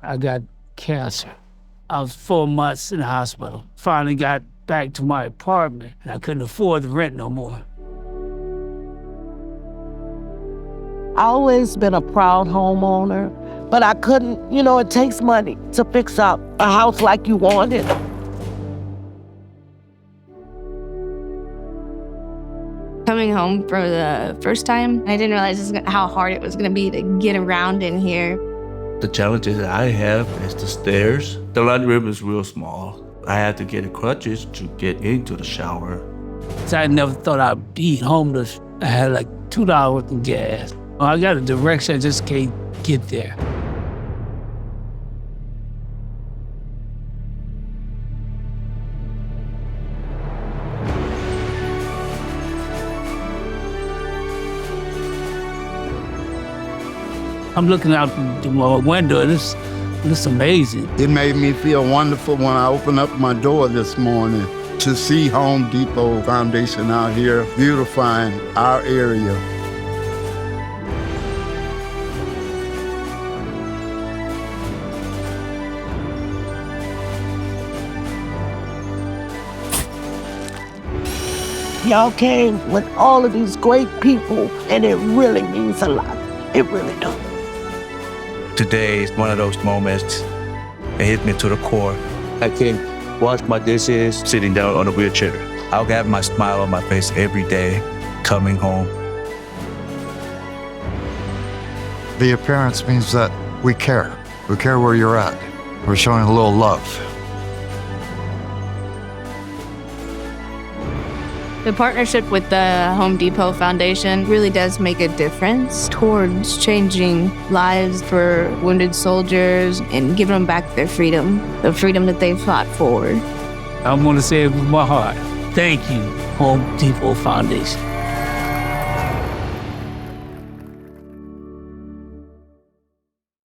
I got cancer. I was 4 months in the hospital. Finally got back to my apartment, and I couldn't afford the rent no more. I always been a proud homeowner, but I couldn't, it takes money to fix up a house like you want it. Coming home for the first time, I didn't realize how hard it was going to be to get around in here. The challenges that I have is the stairs. The laundry room is real small. I had to get crutches to get into the shower. So I never thought I'd be homeless. I had like $2 worth of gas. I got a direction, I just can't get there. I'm looking out the window, and it's amazing. It made me feel wonderful when I opened up my door this morning to see Home Depot Foundation out here beautifying our area. Y'all came with all of these great people, and it really means a lot. It really does. Today is one of those moments. It hit me to the core. I can wash my dishes sitting down on a wheelchair. I'll have my smile on my face every day coming home. The appearance means that we care. We care where you're at. We're showing a little love. The partnership with the Home Depot Foundation really does make a difference towards changing lives for wounded soldiers and giving them back their freedom, the freedom that they've fought for. I want to say it with my heart. Thank you, Home Depot Foundation.